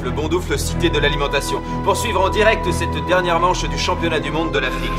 Bondoufle cité de l'alimentation, pour suivre en direct cette dernière manche du championnat du monde de la FLIX.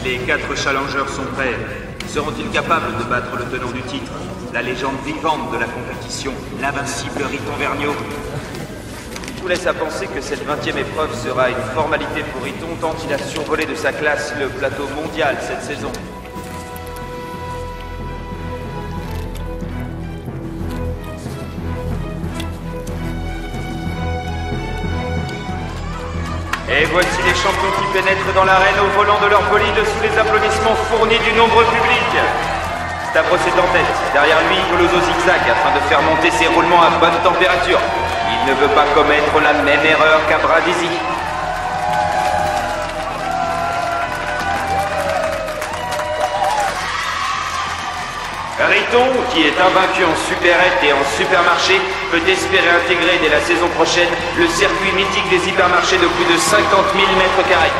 Les 4 challengeurs sont prêts. Seront-ils capables de battre le tenant du titre, la légende vivante de la compétition, l'invincible Riton Vergniaud? Tout laisse à penser que cette 20e épreuve sera une formalité pour Riton tant il a survolé de sa classe le plateau mondial cette saison. Et voici les champions qui pénètrent dans l'arène au volant de leur bolide sous les applaudissements fournis du nombreux public. Stavros est en tête, derrière lui Colozo zigzag afin de faire monter ses roulements à bonne température. Il ne veut pas commettre la même erreur qu'à Brindisi. Riton, qui est invaincu en supérette et en supermarché, peut espérer intégrer dès la saison prochaine le circuit mythique des hypermarchés de plus de 50 000 mètres carrés.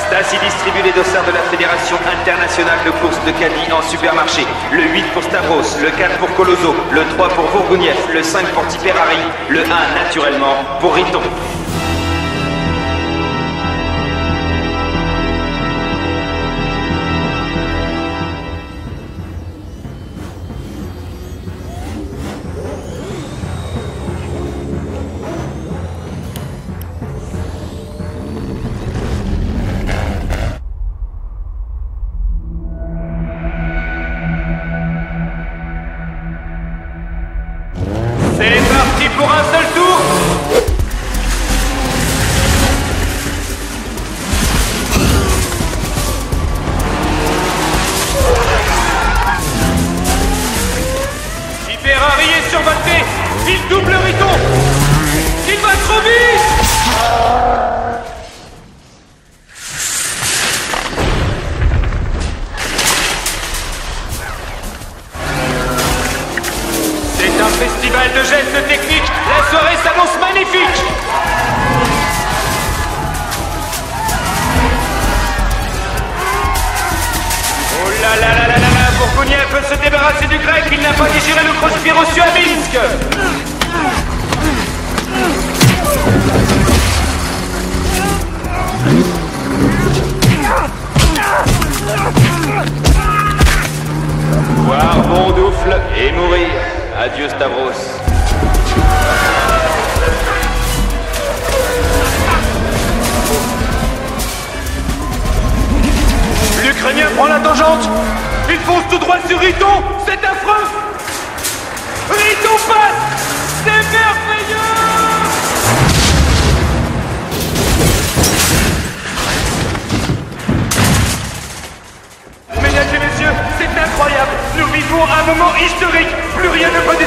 Stas y distribue les dossards de la Fédération internationale de course de caddie en supermarché. Le 8 pour Stavros, le 4 pour Colozo, le 3 pour Vourgounieff, le 5 pour Tipperary, le 1 naturellement pour Riton. C'est parti pour un seul tour. Tipperary est survolté. Il double Riton. Il va trop vite. C'est un festival de gestes techniques. La soirée s'annonce magnifique. Oh là là là là là là, Vourgounieff peut se débarrasser du grec. Il n'a pas digéré le crossfit reçu à Minsk. Voir Bondoufle et mourir. Adieu Stavros. L'Ukrainien prend la tangente. Il fonce tout droit sur Riton. C'est affreux. Riton passe. C'est merveilleux. Mesdames et messieurs, c'est incroyable. Nous vivons un moment historique. Plus rien ne peut